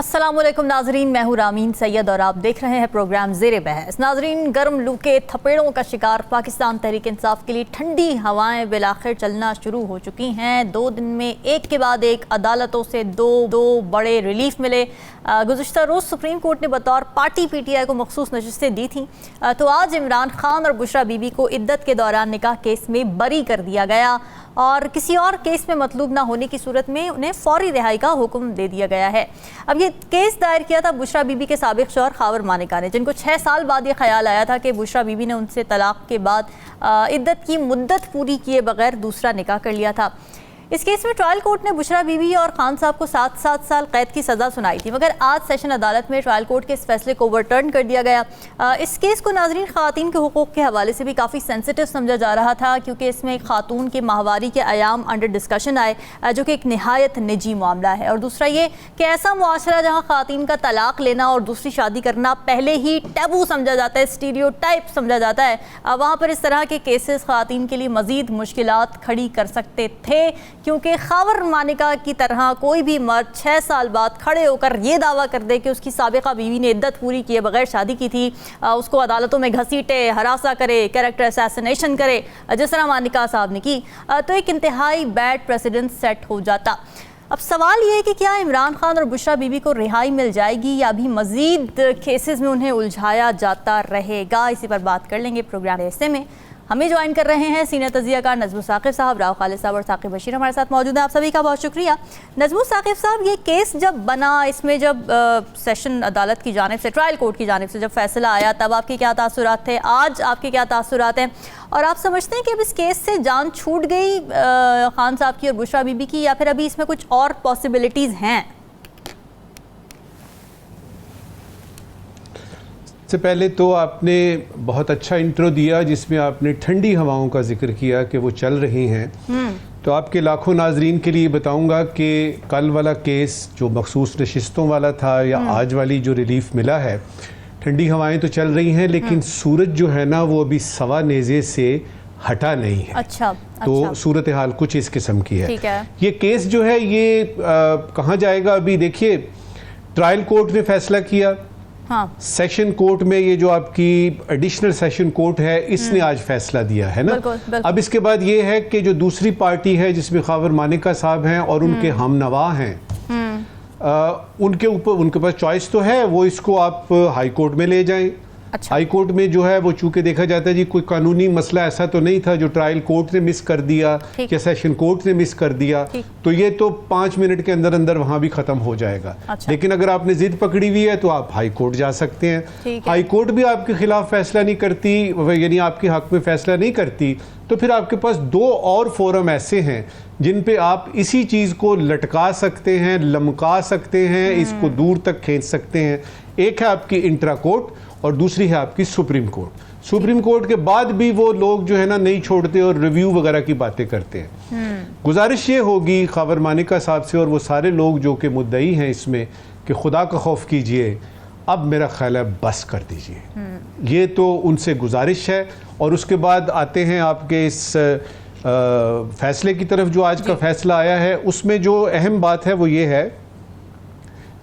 अस्सलामुअलैकुम नाजरीन, मैं हूं रामीन सैयद और आप देख रहे हैं प्रोग्राम ज़ेरे बहस। नाजरीन, गर्म लू के थपेड़ों का शिकार पाकिस्तान तहरीक इंसाफ के लिए ठंडी हवाएं बिलाखिर चलना शुरू हो चुकी हैं। 2 दिन में एक के बाद एक अदालतों से दो बड़े रिलीफ मिले। गुज़िश्ता रोज़ सुप्रीम कोर्ट ने बतौर पार्टी PTI को मखसूस नशिस्तें दी थी, तो आज इमरान खान और बुशरा बीबी को इद्दत के दौरान निकाह केस में बरी कर दिया गया और किसी और केस में मतलूब ना होने की सूरत में उन्हें फौरी रिहाई का हुक्म दे दिया गया है। अब ये केस दायर किया था बुशरा बीबी के साबिक शौहर खावर मानिका ने, जिनको 6 साल बाद ये ख्याल आया था कि बुशरा बीबी ने उनसे तलाक के बाद इद्दत की मुद्दत पूरी किए बगैर दूसरा निकाह कर लिया था। इस केस में ट्रायल कोर्ट ने बुशरा बीबी और खान साहब को 7 साल कैद की सज़ा सुनाई थी, मगर आज सेशन अदालत में ट्रायल कोर्ट के इस फैसले को ओवरटर्न कर दिया गया। इस केस को नाजरीन ख़वातीन के हुकूक़ के हवाले से भी काफ़ी सेंसिटिव समझा जा रहा था, क्योंकि इसमें एक खातून के माहवारी के आयाम अंडर डिस्कशन आए, जो कि एक नहायत निजी मामला है। और दूसरा ये कि ऐसा मुआशरा जहाँ ख़वातीन का तलाक लेना और दूसरी शादी करना पहले ही टैबू समझा जाता है, स्टीरियोटाइप समझा जाता है, वहाँ पर इस तरह के केसेस ख़वातीन के लिए मज़ीद मुश्किलात खड़ी कर सकते थे, क्योंकि खावर मानिका की तरह कोई भी मर्द 6 साल बाद खड़े होकर ये दावा कर दे कि उसकी साबिका बीवी ने इद्दत पूरी किए बगैर शादी की थी, उसको अदालतों में घसीटे, हरासा करे, कैरेक्टर असैसिनेशन करे, जिस तरह मानिका साहब ने की, तो एक इंतहाई बैड प्रेसिडेंट सेट हो जाता। अब सवाल ये है कि क्या इमरान खान और बुशरा बीबी को रिहाई मिल जाएगी या अभी मज़ीद केसेस में उन्हें उलझाया जाता रहेगा? इसी पर बात कर लेंगे प्रोग्राम हिस्से में। हमें ज्वाइन कर रहे हैं सीनियर तज़ियाकार नज़्मु साक़िब साहब, राव खालिद साहब और साक़िब बशीर हमारे साथ मौजूद हैं। आप सभी का बहुत शुक्रिया। नज़्मु साक़िब साहब, ये केस जब बना, इसमें जब सेशन अदालत की जानिब से, ट्रायल कोर्ट की जानिब से जब फैसला आया, तब आपके क्या तासुरात थे? आज आपके क्या तासुरात हैं? और आप समझते हैं कि अब इस केस से जान छूट गई खान साहब की और बुशरा बीबी की, या फिर अभी इसमें कुछ और पॉसिबिलिटीज़ हैं? सबसे पहले तो आपने बहुत अच्छा इंट्रो दिया, जिसमें आपने ठंडी हवाओं का जिक्र किया कि वो चल रही हैं। तो आपके लाखों नाजरीन के लिए बताऊंगा कि कल वाला केस जो मखसूस नशिस्तों वाला था, या आज वाली जो रिलीफ मिला है, ठंडी हवाएं तो चल रही हैं, लेकिन सूरज जो है ना वो अभी सवा नेज़े से हटा नहीं है। अच्छा, तो सूरत हाल कुछ इस किस्म की है। ठीक है। ये केस जो है ये कहाँ जाएगा? अभी देखिए, ट्रायल कोर्ट ने फैसला किया, हाँ। सेशन कोर्ट में ये जो आपकी एडिशनल सेशन कोर्ट है, इसने आज फैसला दिया है ना। बिल्कुल। अब इसके बाद ये है कि जो दूसरी पार्टी है जिसमें खावर मानिका साहब हैं और उनके हमनवा हैं, उनके ऊपर उनके पास चॉइस तो है, वो इसको आप हाई कोर्ट में ले जाएं। अच्छा। हाई कोर्ट में जो है वो चूंकि देखा जाता है जी, कोई कानूनी मसला ऐसा तो नहीं था जो ट्रायल कोर्ट ने मिस कर दिया या सेशन कोर्ट ने मिस कर दिया, तो ये तो 5 मिनट के अंदर अंदर वहां भी खत्म हो जाएगा। अच्छा। लेकिन अगर आपने जिद पकड़ी हुई है तो आप हाई कोर्ट जा सकते हैं। हाई कोर्ट भी आपके खिलाफ फैसला नहीं करती, यानी आपके हक में फैसला नहीं करती, तो फिर आपके पास 2 और फोरम ऐसे हैं जिन पे आप इसी चीज को लटका सकते हैं, लमका सकते हैं, इसको दूर तक खींच सकते हैं। एक है आपकी इंट्रा कोर्ट और दूसरी है आपकी सुप्रीम कोर्ट। सुप्रीम कोर्ट के बाद भी वो लोग जो है ना नहीं छोड़ते और रिव्यू वगैरह की बातें करते हैं। गुजारिश ये होगी खावर मानिका साहब से और वो सारे लोग जो कि मुद्दई हैं इसमें, कि खुदा का खौफ कीजिए, अब मेरा ख्याल है बस कर दीजिए। ये तो उनसे गुजारिश है। और उसके बाद आते हैं आपके इस फैसले की तरफ। जो आज का फैसला आया है उसमें जो अहम बात है वो ये है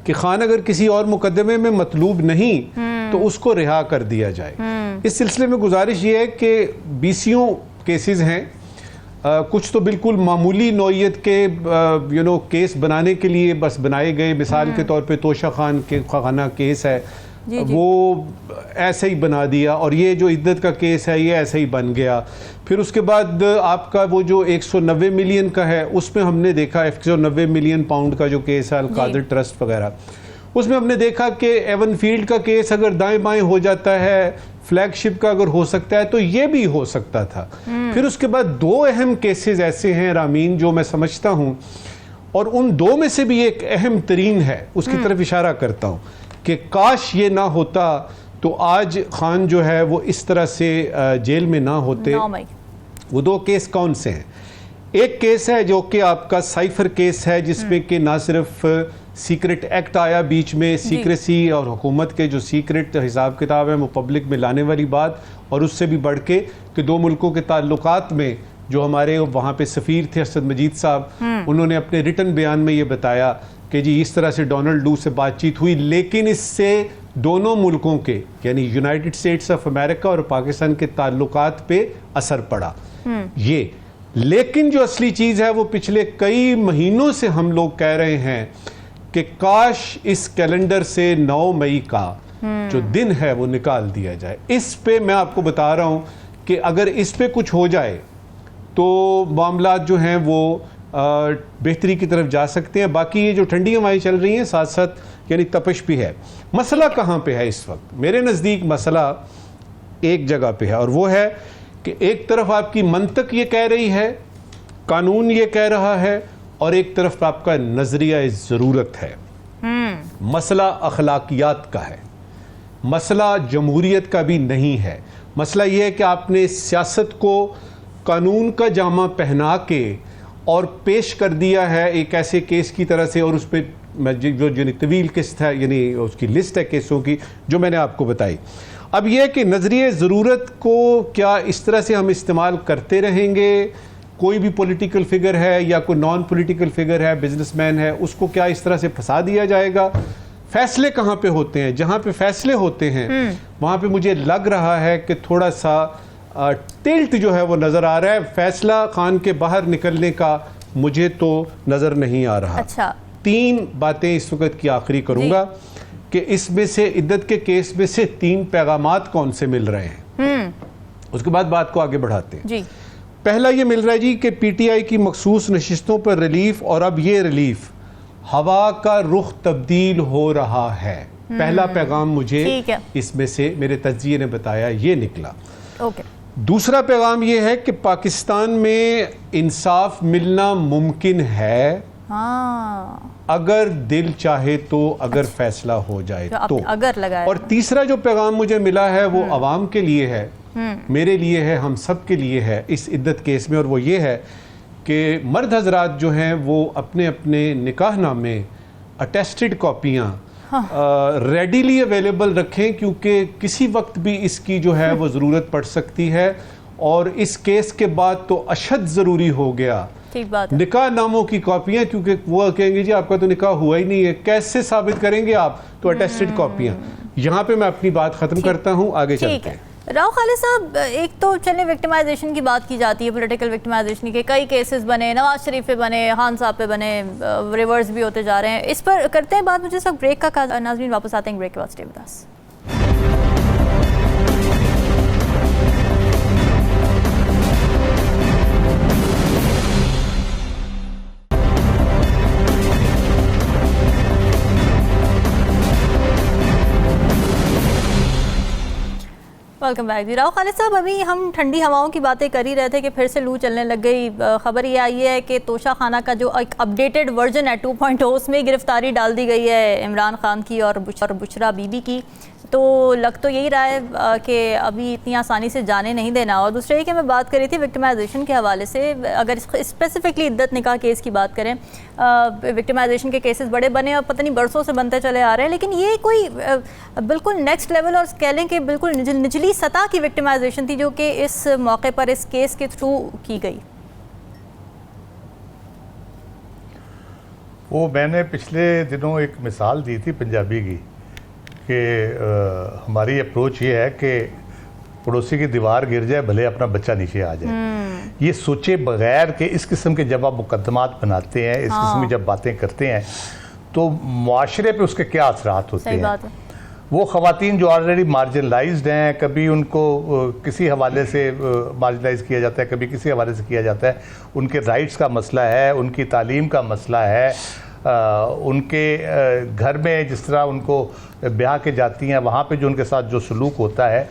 कि खान अगर किसी और मुकदमे में मतलूब नहीं तो उसको रिहा कर दिया जाए। इस सिलसिले में गुजारिश ये है कि 20 केसेस हैं, कुछ तो बिल्कुल मामूली नौइयत के केस बनाने के लिए बस बनाए गए। मिसाल के तौर पे तोशा खान के खाना केस है, वो ऐसे ही बना दिया, और ये जो इद्दत का केस है ये ऐसे ही बन गया। फिर उसके बाद आपका वो जो 190 मिलियन का है, उसमें हमने देखा 190 मिलियन पाउंड का जो केस है अल-कादिर ट्रस्ट वगैरह, उसमें हमने देखा कि एवन फील्ड का केस अगर दाएं बाएं हो जाता है, फ्लैगशिप का अगर हो सकता है, तो ये भी हो सकता था। फिर उसके बाद 2 अहम केसेस ऐसे हैं रामीन जो मैं समझता हूं, और उन 2 में से भी एक अहम तरीन है, उसकी तरफ इशारा करता हूं कि काश ये ना होता तो आज खान जो है वो इस तरह से जेल में ना होते। वो 2 केस कौन से हैं? एक केस है जो कि आपका साइफर केस है, जिसमें कि ना सिर्फ सीक्रेट एक्ट आया बीच में, सीक्रेसी और हुकूमत के जो सीक्रेट हिसाब किताब है वो पब्लिक में लाने वाली बात, और उससे भी बढ़ के कि 2 मुल्कों के ताल्लुकात में जो हमारे वहाँ पे सफ़ीर थे असद मजीद साहब, उन्होंने अपने रिटन बयान में ये बताया कि जी इस तरह से डोनाल्ड लू से बातचीत हुई, लेकिन इससे दोनों मुल्कों के यानी यूनाइटेड स्टेट्स ऑफ अमेरिका और पाकिस्तान के ताल्लुकात पे असर पड़ा ये। लेकिन जो असली चीज़ है वो पिछले कई महीनों से हम लोग कह रहे हैं कि काश इस कैलेंडर से 9 मई का जो दिन है वो निकाल दिया जाए। इस पे मैं आपको बता रहा हूं कि अगर इस पे कुछ हो जाए तो मामला जो हैं वो बेहतरी की तरफ जा सकते हैं। बाकी ये जो ठंडी हवाएं चल रही हैं साथ साथ यानी तपिश भी है। मसला कहाँ पे है इस वक्त? मेरे नज़दीक मसला एक जगह पे है और वो है कि एक तरफ आपकी मंतक ये कह रही है, कानून ये कह रहा है, और एक तरफ आपका नजरिया ज़रूरत है। मसला अखलाकियात का है, मसला जमहूरियत का भी नहीं है। मसला ये है कि आपने सियासत को कानून का जामा पहना के और पेश कर दिया है एक ऐसे केस की तरह से, और उस पर जो तवील किस्त है यानी उसकी लिस्ट है केसों की जो मैंने आपको बताई। अब यह कि नज़रिए ज़रूरत को क्या इस तरह से हम इस्तेमाल करते रहेंगे? कोई भी पॉलिटिकल फिगर है या कोई नॉन पॉलिटिकल फिगर है, बिजनेसमैन है, उसको क्या इस तरह से फंसा दिया जाएगा? फैसले कहाँ पे होते हैं? जहाँ पे फैसले होते हैं वहाँ पे मुझे लग रहा है कि थोड़ा सा टिल्ट जो है वो नज़र आ रहा है। फैसला खान के बाहर निकलने का मुझे तो नज़र नहीं आ रहा। अच्छा, 3 बातें इस वक्त की आखिरी करूँगा कि इसमें से इद्दत के केस में से 3 पैगामात कौन से मिल रहे हैं, उसके बाद बात को आगे बढ़ाते हैं जी। पहला ये मिल रहा है जी कि पीटीआई की मखसूस नशिस्तों पर रिलीफ, और अब ये रिलीफ हवा का रुख तब्दील हो रहा है। पहला पैगाम मुझे इसमें से मेरे तज्जिए ने बताया ये निकला। ओके। दूसरा पैगाम ये है कि पाकिस्तान में इंसाफ मिलना मुमकिन है अगर दिल चाहे तो, अगर फैसला हो जाए तो अगर लगाए। और तीसरा जो पैगाम मुझे मिला है वो अवाम के लिए है, मेरे लिए है, हम सब के लिए है इस इद्दत केस में, और वो ये है कि मर्द हजरात जो हैं वो अपने अपने निकाहनामे अटेस्टेड कॉपियाँ रेडीली अवेलेबल रखें, क्योंकि किसी वक्त भी इसकी जो है वो ज़रूरत पड़ सकती है। और इस केस के बाद तो अशद ज़रूरी हो गया निकाह नामों की कॉपियाँ, क्योंकि वो कहेंगे जी आपका तो निकाह हुआ ही नहीं है, कैसे साबित करेंगे आप? तो अटेस्टेड कॉपियाँ। यहाँ पे मैं अपनी बात ख़त्म करता हूँ, आगे चलते हैं। राव खालिद साहब, एक तो चलिए विक्टिमाइजेशन की बात की जाती है, पॉलिटिकल विक्टिमाइजेशन के कई केसेस बने, नवाज शरीफ पे बने, खान साहब पे बने, रिवर्स भी होते जा रहे हैं। इस पर करते हैं बात। मुझे सब ब्रेक का नाज़रीन वापस आते हैं ब्रेक के बाद। Stay with us. Welcome back जी। राव खालिद साहब, अभी हम ठंडी हवाओं की बातें कर ही रहे थे कि फिर से लू चलने लग गई। खबर ये आई है कि तोशा खाना का जो एक अपडेटेड वर्जन है 2.0 उसमें गिरफ्तारी डाल दी गई है इमरान खान की और बुशरा बीबी की। तो लग तो यही रहा है कि अभी इतनी आसानी से जाने नहीं देना। और दूसरे कि मैं बात कर रही थी विक्टिमाइजेशन के हवाले से, अगर स्पेसिफिकली इद्दत निकाह केस की बात करें, विक्टिमाइजेशन के केसेस बड़े बने और पता नहीं बरसों से बनते चले आ रहे हैं, लेकिन ये कोई बिल्कुल नेक्स्ट लेवल और कह लें कि बिल्कुल निचली सतह की विक्टिमाइजेशन थी जो कि इस मौके पर इस केस के थ्रू की गई। वो मैंने पिछले दिनों एक मिसाल दी थी पंजाबी की कि हमारी अप्रोच ये है कि पड़ोसी की दीवार गिर जाए भले अपना बच्चा नीचे आ जाए। ये सोचे बगैर कि इस किस्म के जब आप मुकदमात बनाते हैं, इस किस्म की जब बातें करते हैं तो मुआशरे पे उसके क्या असरात होते हैं। वो ख़वातीन जो ऑलरेडी मार्जिनलाइज्ड हैं, कभी उनको किसी हवाले से मार्जिनलाइज किया जाता है, कभी किसी हवाले से किया जाता है, उनके राइट्स का मसला है, उनकी तालीम का मसला है, उनके घर में जिस तरह उनको ब्याह के जाती हैं वहाँ पे जो उनके साथ जो सलूक होता है,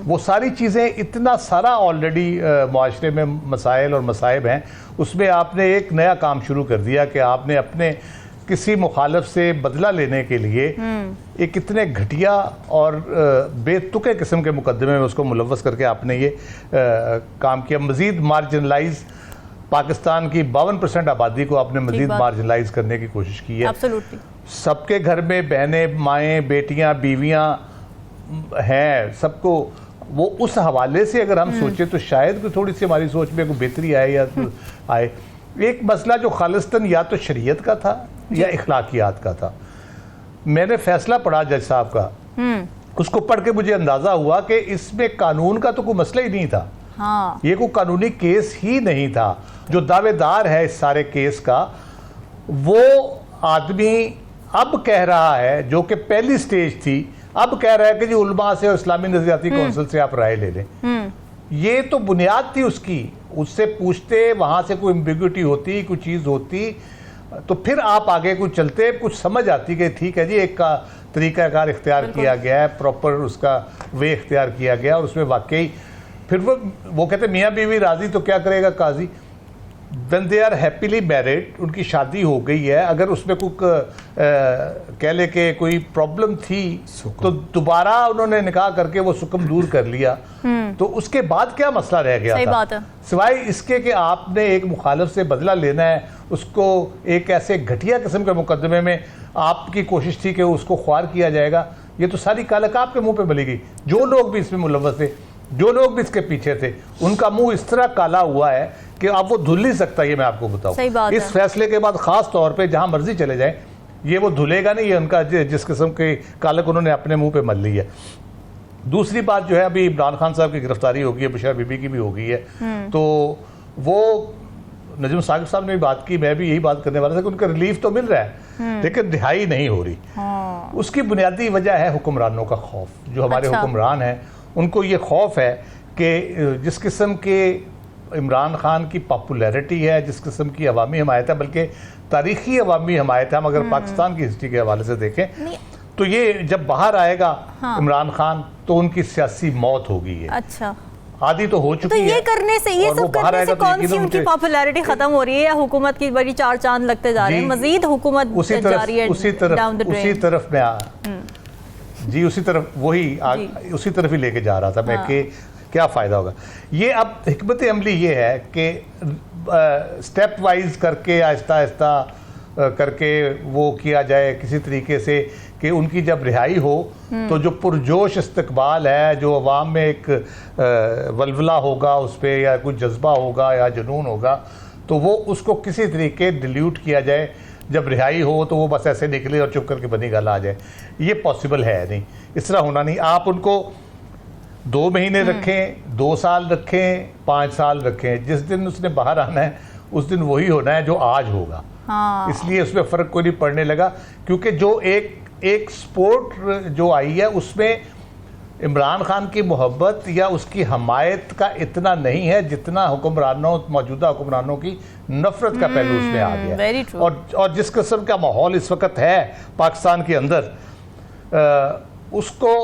वो सारी चीज़ें इतना सारा ऑलरेडी मुआशरे में मसाइल और मसाइब हैं। उसमें आपने एक नया काम शुरू कर दिया कि आपने अपने किसी मुखालिफ से बदला लेने के लिए एक इतने घटिया और बेतुके किस्म के मुकदमे में उसको मुलव्वस करके आपने ये काम किया। मज़ीद मार्जिनलाइज पाकिस्तान की 52% आबादी को आपने मज़ीद मार्जिनलाइज करने की कोशिश की है। Absolutely. सबके घर में बहनें, माएँ, बेटियाँ, बीवियाँ हैं, सबको वो उस हवाले से अगर हम सोचें तो शायद कोई थोड़ी सी हमारी सोच में कोई बेहतरी आए या आए। एक मसला जो खालिस्तन या तो शरीयत का था या इखलाकियात का था। मैंने फैसला पढ़ा जज साहब का, उसको पढ़ के मुझे अंदाजा हुआ कि इसमें कानून का तो कोई मसला ही नहीं था। हाँ। ये कोई कानूनी केस ही नहीं था। जो दावेदार है इस सारे केस का, वो आदमी अब कह रहा है, जो कि पहली स्टेज थी, अब कह रहा है कि जी उलमा से और इस्लामी नजरियाती काउंसिल से आप राय ले लें। ये तो बुनियाद थी उसकी, उससे पूछते, वहां से कोई एम्बिग्युइटी होती, कोई चीज होती, तो फिर आप आगे कुछ चलते, कुछ समझ आती कि ठीक है जी एक का तरीकाकार इख्तियार किया गया है, प्रॉपर उसका वे इख्तियार किया गया, और उसमें वाकई फिर वो कहते मियाँ बीवी राजी तो क्या करेगा काजी। When they are happily married, उनकी शादी हो गई है, अगर उसमें कोई कह ले के कोई प्रॉब्लम थी तो दोबारा उन्होंने निकाह करके वो सुकम दूर कर लिया, तो उसके बाद क्या मसला रह गया सही था? बात है। सिवाय इसके कि आपने एक मुखालिफ से बदला लेना है, उसको एक ऐसे घटिया किस्म के मुकदमे में आपकी कोशिश थी कि उसको ख्वार किया जाएगा। ये तो सारी कालक आपके मुंह पे बली गई। जो लोग भी इसमें मुलव्वस थे, जो लोग भी इसके पीछे थे, उनका मुंह इस तरह काला हुआ है कि अब वो धुल नहीं सकता। ये मैं आपको बताऊं, इस फैसले के बाद खास तौर पे जहां मर्जी चले जाएं, ये वो धुलेगा नहीं। ये उनका जिस किस्म के कालक उन्होंने अपने मुंह पे मल ली है। दूसरी बात जो है, अभी इमरान खान साहब की गिरफ्तारी हो गई है, बशीर बीबी की भी हो गई है, तो वो नजम साकिब साहब ने भी बात की, मैं भी यही बात करने वाला था कि उनका रिलीफ तो मिल रहा है लेकिन रिहाई नहीं हो रही। उसकी बुनियादी वजह है हुक्मरानों का खौफ। जो हमारे हुक्मरान हैं उनको ये खौफ है कि जिस किस्म के इमरान खान की पॉपुलैरिटी है, जिस किस्म की अवामी हमायत है, बल्कि तारीखी अवामी हमायत है, हम अगर पाकिस्तान की हिस्ट्री के हवाले से देखें तो ये जब बाहर आएगा इमरान खान तो उनकी सियासी मौत होगी। ये अच्छा, आदि तो हो चुकी है। तो ये करने से, ये सब करने से कौन सी उनकी पॉपुलैरिटी खत्म हो रही है या हुकूमत की बड़ी चार चांद लगते जा रहे हैं? मजीद हुकूमत जारी है उसी तरफ मैं जी उसी तरफ उसी तरफ ही लेके जा रहा था मैं कि क्या फ़ायदा होगा। ये अब हिकमत अमली ये है कि स्टेप वाइज करके, आहिस्ता आहिस्ता करके वो किया जाए किसी तरीके से कि उनकी जब रिहाई हो तो जो पुरजोश इस्तकबाल है, जो अवाम में एक वलवला होगा उस पर, या कुछ जज्बा होगा या जुनून होगा, तो वो उसको किसी तरीके डिल्यूट किया जाए। जब रिहाई हो तो वो बस ऐसे निकले और चुप करके बनी गल आ जाए। ये पॉसिबल है नहीं, इस तरह होना नहीं। आप उनको 2 महीने रखें, 2 साल रखें, 5 साल रखें, जिस दिन उसने बाहर आना है उस दिन वही होना है जो आज होगा। इसलिए उसमें फ़र्क कोई नहीं पड़ने लगा, क्योंकि जो एक स्पोर्ट जो आई है उसमें इमरान खान की मोहब्बत या उसकी हमायत का इतना नहीं है जितना हुक्मरानों, मौजूदा हुक्मरानों की नफरत का पहलू उसमें आ गया। और जिस किस्म का माहौल इस वक्त है पाकिस्तान के अंदर, उसको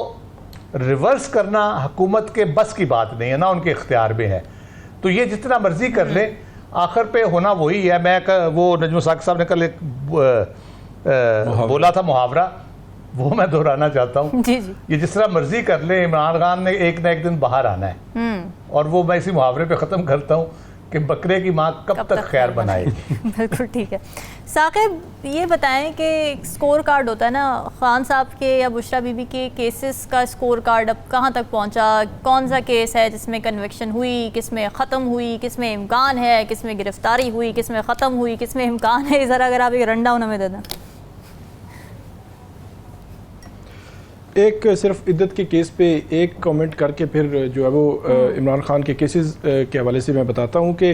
रिवर्स करना हुकूमत के बस की बात नहीं है, ना उनके इख्तियार में है। तो ये जितना मर्जी कर ले, आखिर पे होना वही है। वो नजम साकिब साहब ने कल एक बोला था मुहावरा, वो मैं दोहराना चाहता हूँ। ये जिस तरह मर्जी कर ले, इमरान खान ने एक ना एक दिन बाहर आना है। और वो मैं इसी मुहावरे पे ख़त्म करता हूँ कि बकरे की माँ कब तक खैर बनाएगी। बिल्कुल ठीक है। साकिब, ये बताएं कि स्कोर कार्ड होता है ना, खान साहब के या बुशरा बीबी के केसेस का स्कोर कार्ड अब कहाँ तक पहुँचा? कौन सा केस है जिसमें कन्विक्शन हुई, किस में ख़त्म हुई, किस में इम्कान है, किस में गिरफ्तारी हुई, किस में ख़त्म हुई, किस में इम्कान है? ज़रा अगर आप एक रन डाउन हमें दे दें। एक सिर्फ इद्दत के केस पे एक कमेंट करके फिर जो है वो इमरान खान के केसेस के हवाले से मैं बताता हूँ कि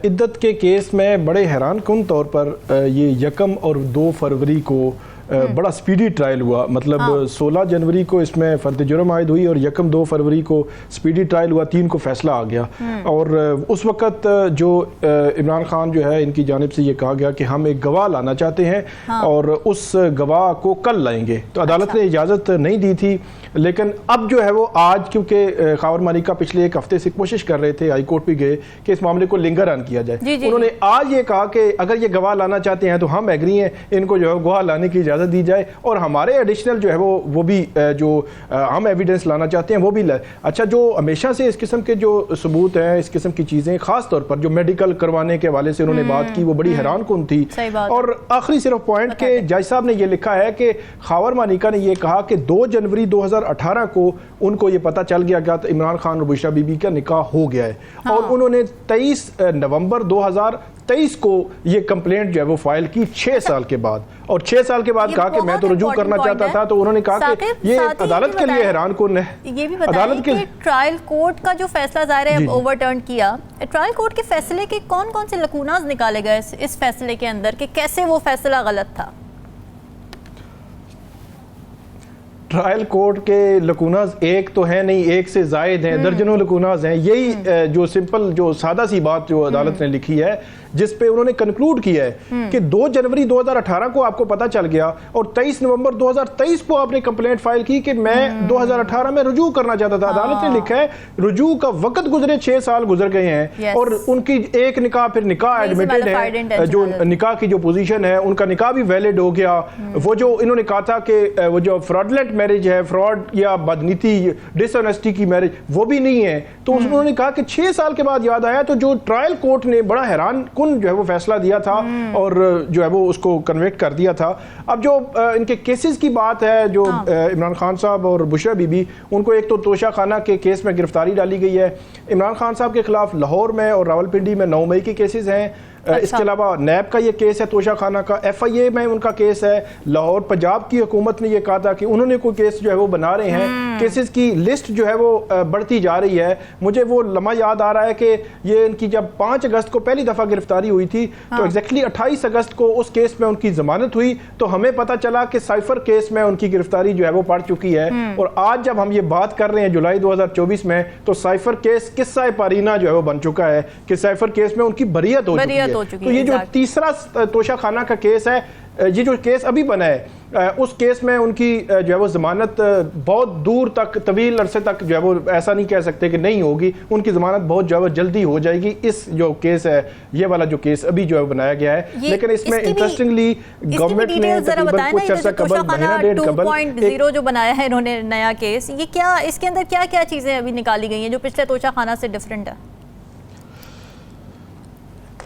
इद्दत के केस में बड़े हैरान कुन तौर पर ये 1 और 2 फरवरी को बड़ा स्पीडी ट्रायल हुआ। मतलब 16 जनवरी को इसमें फर्द जुर्म आयद हुई और 1-2 फरवरी को स्पीडी ट्रायल हुआ, 3 को फैसला आ गया। और उस वक़्त जो इमरान खान जो है, इनकी जानिब से ये कहा गया कि हम एक गवाह लाना चाहते हैं और उस गवाह को कल लाएंगे। तो अदालत ने इजाज़त नहीं दी थी, लेकिन अब जो है वो आज, क्योंकि खावर मालिका पिछले 1 हफ्ते से कोशिश कर रहे थे, हाई कोर्ट भी गए कि इस मामले को लिंगर ऑन किया जाए। उन्होंने आज ये कहा कि अगर ये गवाह लाना चाहते हैं तो हम एग्री हैं, इनको जो है गवाह लाने की इजाज़त दी जाए और हमारे एडिशनल जो है वो भी जो हम एविडेंस लाना चाहते हैं वो भी लाए। अच्छा, जो हमेशा से इस किस्म के जो सबूत हैं, इस किस्म की चीज़ें, ख़ास तौर पर जो मेडिकल करवाने के हवाले से उन्होंने बात की, वो बड़ी हैरान कुन थी। और आखिरी सिर्फ पॉइंट के जज साहब ने ये लिखा है कि खावर मानिका ने ये कहा कि 2 जनवरी 2018 को उनको ये पता चल गया कि इमरान खान और बुशरा बीबी का निकाह हो गया है और उन्होंने 23 नवंबर 2023 23 को ये कंप्लेंट जो है वो फाइल की 6 साल के बाद, और 6 साल के बाद कहा कि मैं तो रुजू करना चाहता था, तो उन्होंने कहा कि ये अदालत के लिए हैरान कुन है। ये भी बताइए कि ट्रायल कोर्ट का जो फैसला ज़ाहिर है ओवरटर्न किया, ट्रायल कोर्ट के फैसले के कौन कौन से लकूनाज निकाले गए इस फैसले के अंदर कि कैसे वो फैसला गलत था? ट्रायल कोर्ट के लकूनाज एक तो है नहीं, एक से जायद हैं, दर्जनों लकूनाज हैं। यही जो सिंपल जो सादा सी बात जो अदालत ने लिखी है, जिस पे उन्होंने कंक्लूड किया है कि 2 जनवरी 2018 को आपको पता चल गया और 23 नवंबर 2023 को आपने कंप्लेंट फाइल की कि मैं 2018 में रुजू करना चाहता था। अदालत ने लिखा है रुजू का वक्त गुजरे 6 साल गुजर गए हैं और उनकी एक निकाह फिर निकाह एडमिटेड है, जो निकाह की जो पोजीशन है उनका निकाह भी वैलिड हो गया। वो जो इन्होंने कहा था कि वो जो फ्रॉडलेंट मैरिज है, फ्रॉड या बदनीति डिसऑनेस्टी की मैरिज, वो भी नहीं है। तो उन्होंने कहा कि 6 साल के बाद याद आया, तो जो ट्रायल कोर्ट ने बड़ा हैरान जो है वो फैसला दिया था और जो है वो उसको कन्विक्ट कर दिया था। अब जो इनके केसेस की बात है, जो इमरान खान साहब और बुशरा बीबी, उनको एक तो तोशा खाना के केस में गिरफ्तारी डाली गई है। इमरान खान साहब के खिलाफ लाहौर में और रावलपिंडी में 9 मई के केसेस हैं। इसके अलावा नैब का ये केस है तोशा खाना का, FIA में उनका केस है। लाहौर पंजाब की हुकूमत ने ये कहा था कि उन्होंने कोई केस जो है वो बना रहे हैं। केसेस की लिस्ट जो है वो बढ़ती जा रही है। मुझे वो लम्हा याद आ रहा है कि ये इनकी जब 5 अगस्त को पहली दफ़ा गिरफ्तारी हुई थी, तो एग्जैक्टली 28 अगस्त को उस केस में उनकी जमानत हुई, तो हमें पता चला कि साइफर केस में उनकी गिरफ्तारी जो है वो पड़ चुकी है। और आज जब हम ये बात कर रहे हैं जुलाई 2024 में, तो साइफर केस किस्सा पारीना जो है वो बन चुका है कि साइफर केस में उनकी बरियत हो चुकी है। तो ये जो तीसरा तोशा खाना का केस है, ये जो केस अभी बना है, उस केस में उनकी जो है वो जमानत बहुत दूर तक, तवील अरसे तक जो है वो ऐसा नहीं कह सकते कि नहीं होगी, उनकी जमानत बहुत जो है वो जल्दी हो जाएगी। इस जो केस है, ये वाला जो केस अभी जो है बनाया गया है, लेकिन इसमें इंटरेस्टिंगली गवर्नमेंट ने तकरीबन कुछ अर्सा कबल, महीना डेढ़ कबल 2.0 जो बनाया है इन्होंने नया केस, ये क्या, इसके अंदर क्या क्या चीजें अभी निकाली गई हैं जो पिछले तोशा खाना से डिफरेंट है?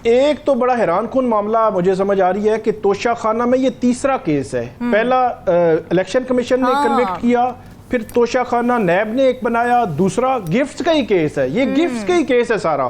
एक तो बड़ा हैरानकुन मामला मुझे समझ आ रही है कि तोशा खाना में ये तीसरा केस है। पहला इलेक्शन कमीशन ने कन्विक्ट किया, फिर तोशा खाना नैब ने एक बनाया, दूसरा गिफ्ट्स का ही केस है। ये गिफ्ट्स का ही केस है सारा।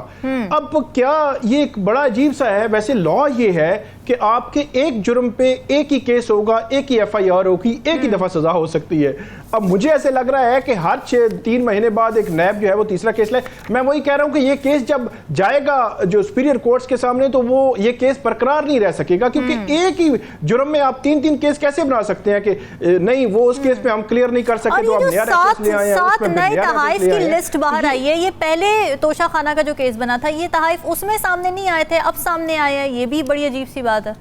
अब क्या ये एक बड़ा अजीब सा है। वैसे लॉ ये है कि आपके एक जुर्म पे एक ही केस होगा, एक ही FIR होगी, एक ही दफा सजा हो सकती है। अब मुझे ऐसे लग रहा है कि हर 3 महीने बाद एक नैब जो है वो तीसरा केस ले। मैं वही कह रहा हूं कि ये केस जब जाएगा जो सुपीरियर कोर्ट्स के सामने, तो वो ये केस बरकरार नहीं रह सकेगा, क्योंकि एक ही जुर्म में आप 3 केस कैसे बना सकते हैं कि नहीं वो उस केस पे हम क्लियर नहीं कर सके, तो आप नया केस ले आए हैं। 7 नए तहाइफ की लिस्ट बाहर आई है। ये पहले तोशा खाना का जो केस बना था, ये तहाइफ उसमें सामने नहीं आए थे, अब सामने आए हैं। ये भी बड़ी अजीब सी बात है।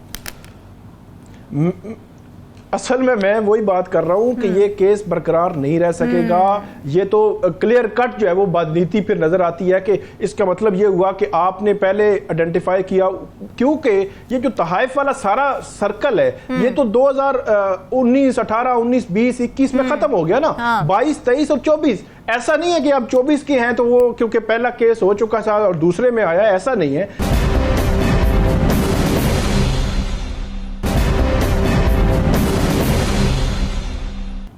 असल में मैं वही बात कर रहा हूं कि ये केस बरकरार नहीं रह सकेगा। ये तो क्लियर कट जो है वो बदनीति फिर नजर आती है कि इसका मतलब ये हुआ कि आपने पहले आइडेंटिफाई किया, क्योंकि ये जो तहाइफ वाला सारा सर्कल है, ये तो 2019, 18, 19, 20, 21 में खत्म हो गया ना। 22, 23 और 24 ऐसा नहीं है कि आप 24 के हैं तो वो क्योंकि पहला केस हो चुका था और दूसरे में आया, ऐसा नहीं है।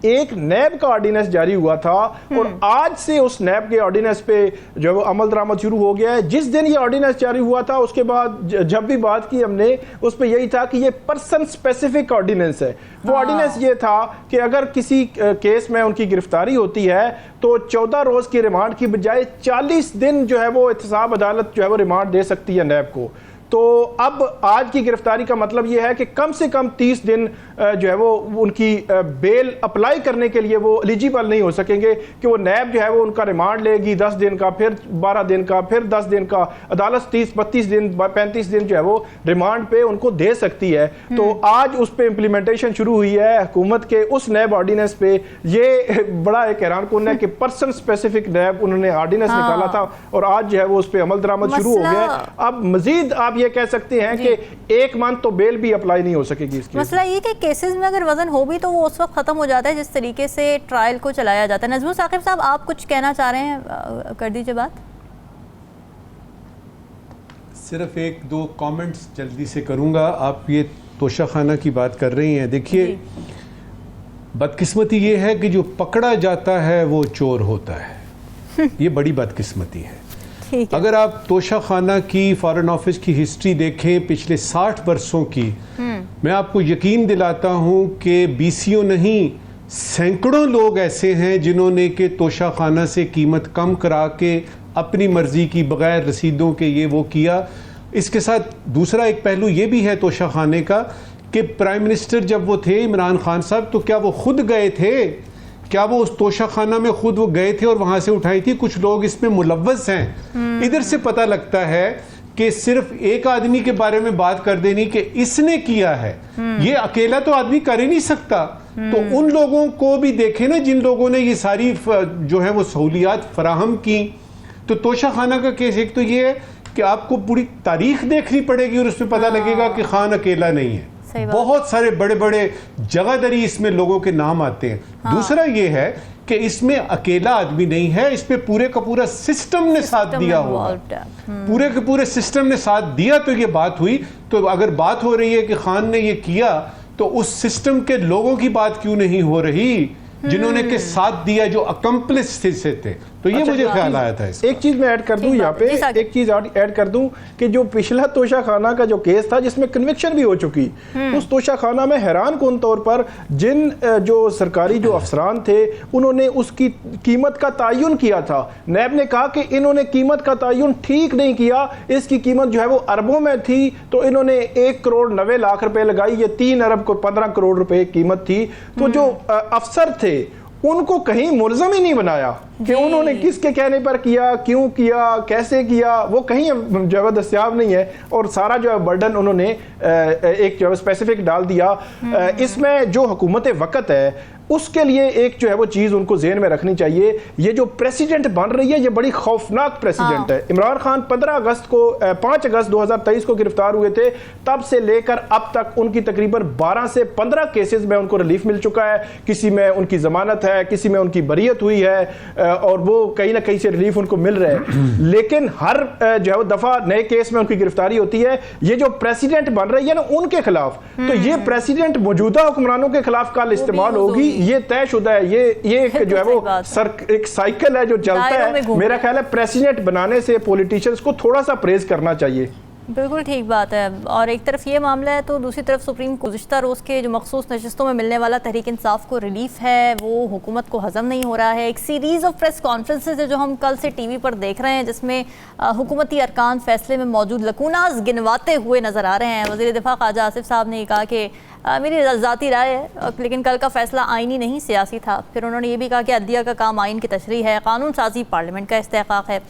एक नैब का ऑर्डिनेंस जारी हुआ था और आज से उस नैब के ऑर्डिनेंस पे जो अमल दरामद शुरू हो गया है। जिस दिन ये ऑर्डिनेंस जारी हुआ था, उसके बाद जब भी बात की हमने, उस पे यही था कि ये पर्सन स्पेसिफिक ऑर्डिनेंस है। वो ऑर्डिनेंस ये था कि अगर किसी केस में उनकी गिरफ्तारी होती है तो 14 रोज की रिमांड की बजाय 40 दिन जो है वो एहतसाब अदालत जो है वो रिमांड दे सकती है नैब को। तो अब आज की गिरफ्तारी का मतलब यह है कि कम से कम 30 दिन जो है वो उनकी बेल अप्लाई करने के लिए वो एलिजिबल नहीं हो सकेंगे, कि वो नैब जो है वो उनका रिमांड लेगी 10 दिन का, फिर 12 दिन का, फिर 10 दिन का। अदालत 30, 32 दिन, 35 दिन जो है वो रिमांड पे उनको दे सकती है। तो आज उस पे इम्प्लीमेंटेशन शुरू हुई है हुकूमत के उस नैब ऑर्डिनेंस पे। ये बड़ा एक हैरानकुन है कि पर्सन स्पेसिफिक नैब उन्होंने ऑर्डिनेंस निकाला था और आज जो है वो उस पर अमल दरामद शुरू हो गया है। अब मजीद आप ये कह सकते हैं कि 1 मंथ तो बेल भी अप्लाई नहीं हो सकेगी इसकी। मसला ये कि केसेस में अगर वजन हो भी तो वो उस वक्त खत्म हो जाता है जिस तरीके से ट्रायल को चलाया जाता है। नजमुल साकिब साहब, आप कुछ कहना चाह रहे हैं, कर दीजिए बात। सिर्फ 1-2 कमेंट्स जल्दी से करूंगा। आप ये तोशा खाना की बात कर रही हैं, देखिए बदकिस्मती ये है कि जो पकड़ा जाता है वो चोर होता है। ये बड़ी बदकिस्मती है। ठीक है। अगर आप तोशा खाना की फॉरेन ऑफिस की हिस्ट्री देखें पिछले 60 वर्षों की, मैं आपको यकीन दिलाता हूं कि बीसीओ नहीं, सैकड़ों लोग ऐसे हैं जिन्होंने के तोशा खाना से कीमत कम करा के अपनी मर्जी की बगैर रसीदों के ये वो किया। इसके साथ दूसरा एक पहलू ये भी है तोशा खाने का कि प्राइम मिनिस्टर जब वो थे इमरान खान साहब, तो क्या वो खुद गए थे, क्या वो उस तोशा खाना में खुद वो गए थे और वहां से उठाई थी? कुछ लोग इसमें मुलव्वस हैं। इधर से पता लगता है कि सिर्फ एक आदमी के बारे में बात कर देनी कि इसने किया है, ये अकेला तो आदमी कर ही नहीं सकता। तो उन लोगों को भी देखें ना जिन लोगों ने ये सारी जो है वो सहूलियात फराहम की। तो तोशा खाना का केस एक तो ये है कि आपको पूरी तारीख देखनी पड़ेगी और उसमें पता लगेगा कि खान अकेला नहीं है, बहुत सारे बड़े बड़े जगहदरी इसमें लोगों के नाम आते हैं। दूसरा ये है कि इसमें अकेला आदमी नहीं है, इसमें पूरे का पूरा सिस्टम ने साथ दिया हुआ, पूरे के पूरे सिस्टम ने साथ दिया तो ये बात हुई। तो अगर बात हो रही है कि खान ने ये किया, तो उस सिस्टम के लोगों की बात क्यों नहीं हो रही जिन्होंने के साथ दिया, जो अकम्प्लिस थे? तो ये मुझे ख्याल आया था। एक चीज मैं ऐड कर दूं यहाँ पे, एक चीज ऐड कर दूं कि जो पिछला तोशा खाना का जो केस था जिसमें कन्विक्शन भी हो चुकी, उस तोशा खाना में हैरान कौन तौर पर जिन जो सरकारी जो अफसरान थे उन्होंने उसकी कीमत का तयन किया था। नैब ने कहा कि इन्होंने कीमत का तयन ठीक नहीं किया, इसकी कीमत जो है वो अरबों में थी, तो इन्होंने 1 करोड़ 90 लाख रुपए लगाई, ये 3 अरब को 15 करोड़ रुपए कीमत थी। तो जो अफसर थे उनको कहीं मुलज़म ही नहीं बनाया कि उन्होंने किसके कहने पर किया, क्यों किया, कैसे किया, वो कहीं जो है दस्तियाब नहीं है। और सारा जो है बर्डन उन्होंने एक जो है स्पेसिफिक डाल दिया। इसमें जो हुकूमत वक्त है उसके लिए एक जो है वो चीज़ उनको जेहन में रखनी चाहिए, ये जो प्रेसिडेंट बन रही है ये बड़ी खौफनाक प्रेसिडेंट है। इमरान खान 5 अगस्त 2023 को गिरफ्तार हुए थे, तब से लेकर अब तक उनकी तकरीबन 12 से 15 केसेस में उनको रिलीफ मिल चुका है। किसी में उनकी जमानत है, किसी में उनकी बरीयत हुई है और वो कहीं ना कहीं से रिलीफ उनको मिल रहा है। लेकिन हर जो है वो दफा नए केस में उनकी गिरफ्तारी होती है। ये जो प्रेसिडेंट बन रही है ना उनके खिलाफ, तो ये प्रेसिडेंट मौजूदा हुक्मरानों के खिलाफ कल इस्तेमाल होगी, ये तयशुदा है। ये एक जो है वो एक साइकिल है जो चलता है। मेरा ख्याल है प्रेसिडेंट बनाने से पॉलिटिशियंस को थोड़ा सा प्रेज करना चाहिए। बिल्कुल ठीक बात है। और एक तरफ ये मामला है तो दूसरी तरफ सुप्रीम कोर्ट गुज़िश्ता रोज़ के जो मखसूस नशिस्तों में मिलने वाला तहरीक इंसाफ को रिलीफ है, वो हुकूमत को हज़म नहीं हो रहा है। एक सीरीज़ ऑफ प्रेस कॉन्फ्रेंसेस है जो हम कल से टीवी पर देख रहे हैं, जिसमें हुकूमती अरकान फैसले में मौजूद लकूनाज गिनवाते हुए नज़र आ रहे हैं। वज़ीर दिफा ख्वाजा आसिफ साहब ने कहा कि मेरी ज़ाती राय है, लेकिन कल का फैसला आइनी नहीं सियासी था। फिर उन्होंने ये भी कहा कि अदलिया का काम आइन की तशरीह है, कानून साजी पार्लियामेंट का इस्तेहकाक है।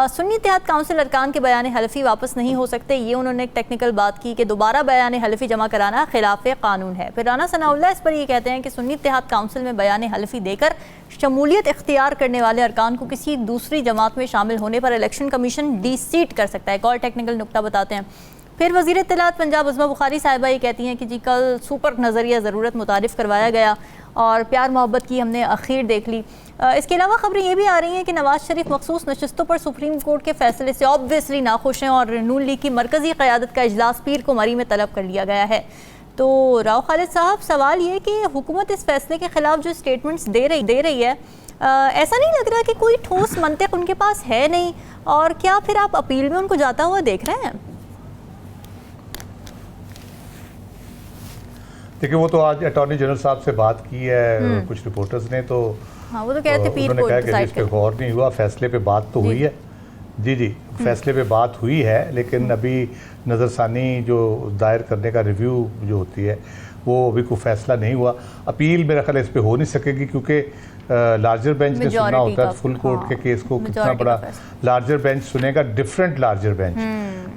सुन्नी इत्तेहाद काउंसिल अरकान के बयान हलफी वापस नहीं हो सकते, ये उन्होंने एक टेक्निकल बात की कि दोबारा बयान हलफी जमा कराना खिलाफ कानून है। फिर राना सनाउल्लाह इस पर ये कहते हैं कि सुन्नी इत्तेहाद काउंसिल में बयान हलफी देकर शमूलियत इख्तियार करने वाले अरकान को किसी दूसरी जमात में शामिल होने पर इलेक्शन कमीशन डी-सीट कर सकता है। एक और टेक्निकल नुक्ता बताते हैं। फिर वज़ीर इत्तलात पंजाब उज़्मा बुखारी साहिबा ये कहती हैं कि जी कल सुपर नज़रिया ज़रूरत मुतारिफ़ करवाया गया और प्यार मोहब्बत की हमने आखिर देख ली। इसके अलावा खबरें ये भी आ रही हैं कि नवाज शरीफ मखसूस नशिस्तों पर सुप्रीम कोर्ट के फैसले से ऑब्वियसली नाखुश हैं और नून लीग की मरकज़ी क़यादत का इजलास पीर को मरी में तलब कर लिया गया है। तो राव खालिद साहब, सवाल ये कि हुकूमत इस फैसले के ख़िलाफ़ जो स्टेटमेंट्स दे रही है, ऐसा नहीं लग रहा कि कोई ठोस मंतिक उनके पास है नहीं? और क्या फिर आप अपील में उनको जाता हुआ देख रहे हैं? देखिए, वो तो आज अटॉर्नी जनरल साहब से बात की है कुछ रिपोर्टर्स ने, तो हाँ, वो तो कहते पीर उन्होंने कहा कि इस पे गौर नहीं हुआ, फैसले पे बात तो हुई है। जी फैसले पे बात हुई है, लेकिन अभी नज़रसानी जो दायर करने का रिव्यू जो होती है वो अभी कोई फैसला नहीं हुआ। अपील मेरा ख्याल इस पे हो नहीं सकेगी क्योंकि लार्जर बेंच ने सुनना होता है फुल कोर्ट के केस को। कितना बड़ा लार्जर बेंच सुनेगा, डिफरेंट लार्जर बेंच,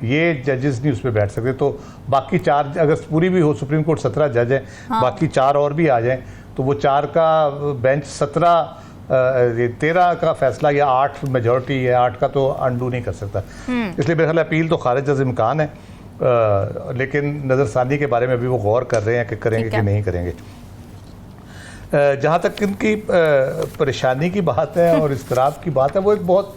ये जजेस नहीं उस पर बैठ सकते। तो बाकी 4 अगर पूरी भी हो, सुप्रीम कोर्ट 17 जज हैं, बाकी 4 और भी आ जाएं, तो वो 4 का बेंच 13 का फैसला या 8 मेजॉरिटी है, 8 का तो अनडू नहीं कर सकता। इसलिए मेरा ख्याल अपील तो खारिज अज़ इम्कान है, लेकिन नज़रसानी के बारे में अभी वो गौर कर रहे हैं कि करेंगे कि नहीं करेंगे। जहाँ तक इनकी परेशानी की बात है और इस्तराब की बात है, वो एक बहुत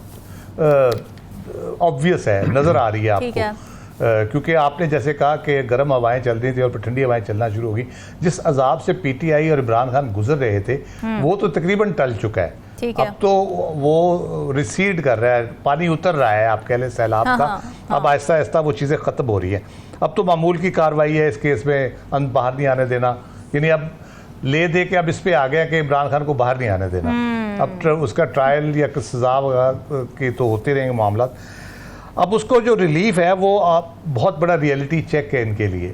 ऑब्वियस है, नज़र आ रही है आपको। क्योंकि आपने जैसे कहा कि गर्म हवाएं चल रही थी और फिर ठंडी हवाएं चलना शुरू हो गई। जिस अजाब से पीटीआई और इमरान खान गुजर रहे थे वो तो तकरीबन टल चुका है। ठीक है। अब तो वो रिसीड कर रहा है, पानी उतर रहा है, आप कह लें सैलाब हाँ, का। हाँ। अब आहिस्ता आहिस्ता वो चीज़ें ख़त्म हो रही हैं। अब तो मामूल की कार्रवाई है इस केस में, बाहर नहीं आने देना, यानी अब ले दे के अब इस पे आ गया कि इमरान खान को बाहर नहीं आने देना। अब उसका ट्रायल या सजा के तो होते रहेंगे मामला। अब उसको जो रिलीफ है वो बहुत बड़ा रियलिटी चेक है इनके लिए,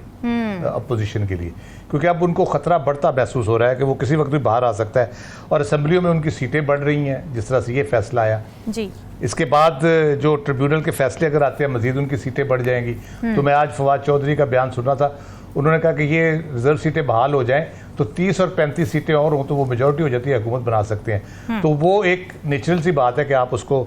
अपोजिशन के लिए, क्योंकि अब उनको खतरा बढ़ता महसूस हो रहा है कि वो किसी वक्त भी बाहर आ सकता है। और असेंबलियों में उनकी सीटें बढ़ रही हैं जिस तरह से ये फैसला आया जी। इसके बाद जो ट्रिब्यूनल के फैसले अगर आते हैं मजीद उनकी सीटें बढ़ जाएंगी। तो मैं आज फवाद चौधरी का बयान सुना था, उन्होंने कहा कि ये रिजर्व सीटें बहाल हो जाएं तो 30 और 35 सीटें और हों तो वो मेजॉरिटी हो जाती है, हुकूमत बना सकते हैं। तो वो एक नेचुरल सी बात है कि आप उसको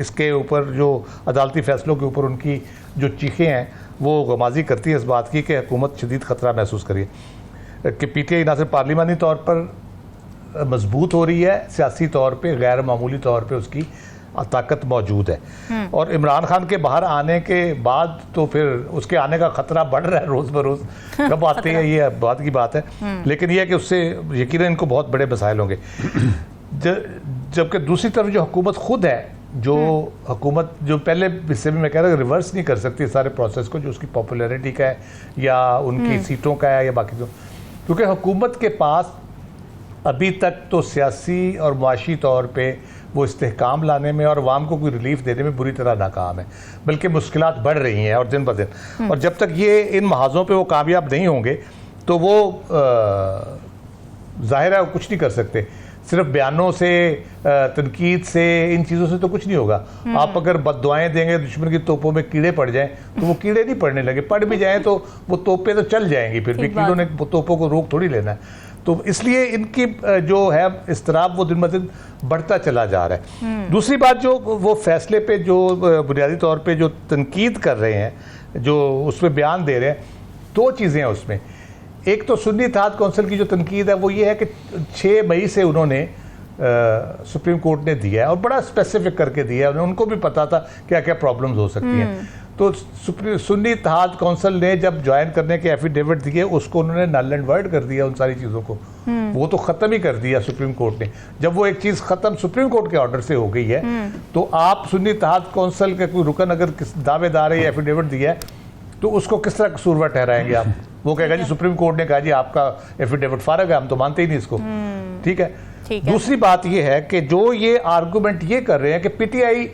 इसके ऊपर जो अदालती फैसलों के ऊपर उनकी जो चीखें हैं वो गमाजी करती है इस बात की कि हुकूमत शदीद ख़तरा महसूस करिए कि पीटीआई ना सिर्फ पार्लिमानी तौर पर मजबूत हो रही है, सियासी तौर पे गैर मामूली तौर पे उसकी ताकत मौजूद है। और इमरान खान के बाहर आने के बाद तो फिर उसके आने का खतरा बढ़ रहा है रोज़ बरोज़, कब आते हैं ये बात की बात है। लेकिन यह है कि उससे यकीनन इनको बहुत बड़े मसाइल होंगे। जबकि दूसरी तरफ जो हुकूमत खुद है, जो हुकूमत जो पहले हिस्से में मैं कह रहा हूँ रिवर्स नहीं कर सकती सारे प्रोसेस को, जो उसकी पॉपुलैरिटी का है या उनकी सीटों का है या बाकी जो, क्योंकि हुकूमत के पास अभी तक तो सियासी और मुआशी तौर पे वो इस्तेहकाम लाने में और अवाम को कोई रिलीफ देने में बुरी तरह नाकाम है, बल्कि मुश्किलात बढ़ रही हैं और दिन ब दिन। और जब तक ये इन महाजों पे वो कामयाब नहीं होंगे तो वो जाहिर है कुछ नहीं कर सकते। सिर्फ बयानों से, तनकीद से, इन चीज़ों से तो कुछ नहीं होगा। आप अगर बद्दुआएं देंगे, दुश्मन की तोपों में कीड़े पड़ जाएं तो वो कीड़े नहीं पड़ने लगे, पड़ भी जाएं तो वो तोपें तो चल जाएंगी, फिर भी कीड़ों ने तोपों को रोक थोड़ी लेना है। तो इसलिए इनकी जो है इस्तराब वो दिन ब दिन बढ़ता चला जा रहा है। दूसरी बात, जो वो फैसले पे जो बुनियादी तौर पे जो तनकीद कर रहे हैं, जो उसमें बयान दे रहे हैं, दो चीज़ें हैं उसमें। एक तो सुन्नी इत्तेहाद कौंसिल की जो तनकीद है वो ये है कि 6 मई से उन्होंने सुप्रीम कोर्ट ने दिया है और बड़ा स्पेसिफिक करके दिया है, उनको भी पता था क्या क्या प्रॉब्लम्स हो सकती हैं। तो सुन्नी इत्तेहाद कौंसिल ने जब ज्वाइन करने के एफिडेविट दिए उसको उन्होंने नल एंड वॉइड कर दिया, उन सारी चीज़ों को वो तो ख़त्म ही कर दिया सुप्रीम कोर्ट ने। जब वो एक चीज़ ख़त्म सुप्रीम कोर्ट के ऑर्डर से हो गई है तो आप सुन्नी इत्तेहाद कौंसिल के कोई रुकन अगर दावेदार है एफिडेविट दिया है तो उसको किस तरह कसूरवार ठहराएंगे आप? वो कहेगा जी सुप्रीम कोर्ट ने कहा जी आपका एफिडेविट फारग है, हम तो मानते ही नहीं इसको। ठीक है। दूसरी बात ये है कि जो ये आर्गूमेंट ये कर रहे हैं कि पीटीआई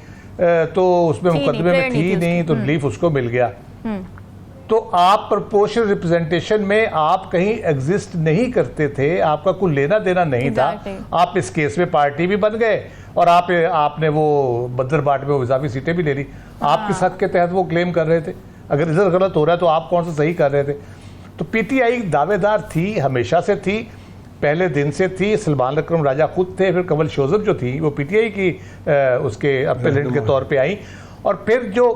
तो उसमें मुकदमे में थी नहीं तो रिलीफ उसको मिल गया, तो आप प्रोपोर्शनल रिप्रेजेंटेशन में आप कहीं एग्जिस्ट नहीं करते थे, आपका कोई लेना देना नहीं था। आप इस केस में पार्टी भी बन गए और आपने वो बदरबाट में इजाफी सीटें भी ले ली। आप किस हद के तहत वो क्लेम कर रहे थे? अगर रिजल्ट गलत हो रहा है तो आप कौन सा सही कर रहे थे? तो पीटीआई दावेदार थी, हमेशा से थी, पहले दिन से थी। सलमान अकरम राजा खुद थे, फिर कमल शोजब जो थी वो पीटीआई की उसके अपेलेंट के तौर पे आई। और फिर जो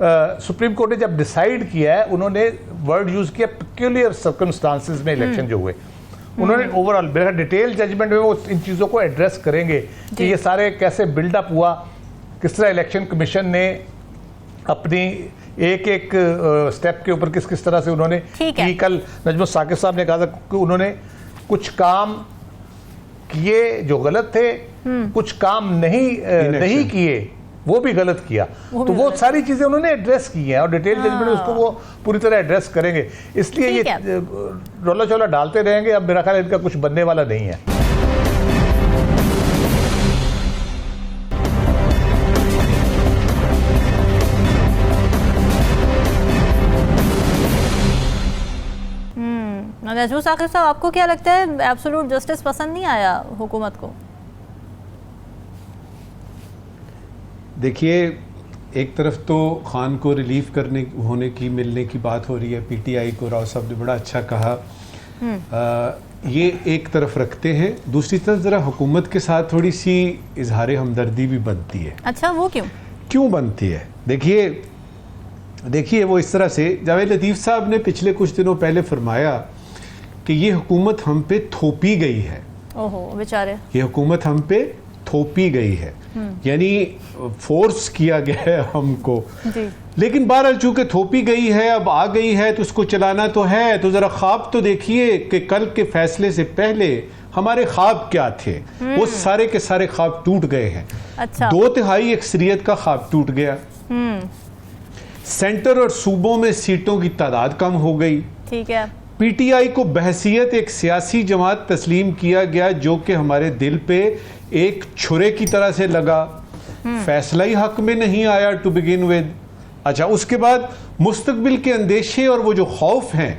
सुप्रीम कोर्ट ने जब डिसाइड किया है, उन्होंने वर्ड यूज किया पेक्यूलियर सर्कमस्टांसेस में इलेक्शन जो हुए, उन्होंने ओवरऑल मेरा डिटेल जजमेंट में वो इन चीज़ों को एड्रेस करेंगे कि ये सारे कैसे बिल्डअप हुआ, किस तरह इलेक्शन कमीशन ने अपनी एक एक स्टेप के ऊपर किस किस तरह से उन्होंने की। कल नजमुल साकिब साहब ने कहा था कि उन्होंने कुछ काम किए जो गलत थे, कुछ काम नहीं किए वो भी गलत किया। तो वो सारी चीजें उन्होंने एड्रेस की हैं और डिटेल जजमेंट में उसको वो पूरी तरह एड्रेस करेंगे। इसलिए ये रोला चोला डालते रहेंगे, अब मेरा ख्याल इनका कुछ बनने वाला नहीं है। नजमुल साकिब साहब, आपको क्या लगता है एब्सोल्यूट जस्टिस पसंद नहीं आया हुकूमत को? देखिए, एक तरफ तो खान को रिलीफ होने की मिलने की बात हो रही है, पीटीआई को राव साहब ने बड़ा अच्छा कहा, ये एक तरफ रखते हैं। दूसरी तरफ ज़रा हुकूमत के साथ थोड़ी सी इजहार हमदर्दी भी बनती है। अच्छा, वो क्यों बनती है? देखिए वो इस तरह से, जावेद लतीफ़ साहब ने पिछले कुछ दिनों पहले फरमाया कि ये हुकूमत हम पे थोपी गई है। ओहो बेचारे, ये हुकूमत हम पे थोपी गई है, यानी फोर्स किया गया है हमको। लेकिन बहरहाल चूंकि थोपी गई है, अब आ गई है तो उसको चलाना तो है। तो जरा ख्वाब तो देखिए कि कल के फैसले से पहले हमारे ख्वाब क्या थे। वो सारे के सारे ख्वाब टूट गए हैं। अच्छा। 2/3 अक्सरियत का ख्वाब टूट गया। सेंटर और सूबों में सीटों की तादाद कम हो गई। ठीक है। पीटीआई को बहसियत एक सियासी जमात तस्लीम किया गया जो कि हमारे दिल पे एक छुरे की तरह से लगा। फैसला ही हक में नहीं आया टू बिगिन विद। अच्छा, उसके बाद मुस्तकबिल के अंदेशे और वो जो खौफ हैं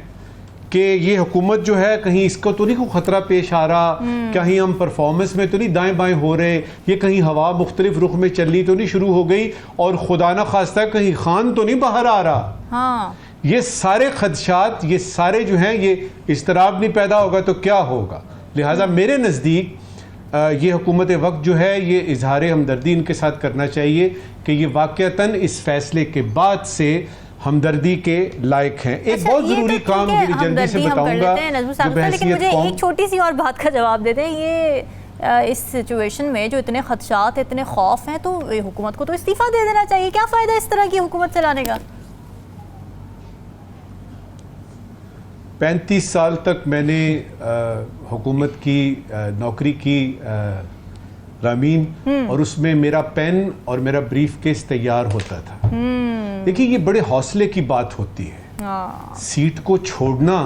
कि ये हुकूमत जो है कहीं इसको तो नहीं कोई खतरा पेश आ रहा, कहीं हम परफॉर्मेंस में तो नहीं दाएं बाएं हो रहे, ये कहीं हवा मुख्तलिफ रुख में चलनी तो नहीं शुरू हो गई, और खुदा ना खास्ता कहीं खान तो नहीं बाहर आ रहा। हाँ। ये सारे खदशात, ये सारे जो हैं, ये इस्तराब नहीं पैदा होगा तो क्या होगा। लिहाजा मेरे नज़दीक ये हुकूमत वक्त जो है ये इजहार हमदर्दी इनके साथ करना चाहिए कि ये वाक़तन इस फैसले के बाद से हमदर्दी के लायक हैं। एक बहुत ज़रूरी काम मेरी जल्दी से बताऊंगा, लेकिन मुझे एक छोटी सी और बात का जवाब देते हैं। ये इस सिचुएशन में जो इतने खदशात, इतने खौफ हैं, तो हुकूमत को तो इस्तीफ़ा दे देना चाहिए। क्या फ़ायदा इस तरह की हुकूमत चलाने का? 35 साल तक मैंने हुकूमत की नौकरी की रामीन, और उसमें मेरा पेन और मेरा ब्रीफ केस तैयार होता था। देखिए, ये बड़े हौसले की बात होती है। सीट को छोड़ना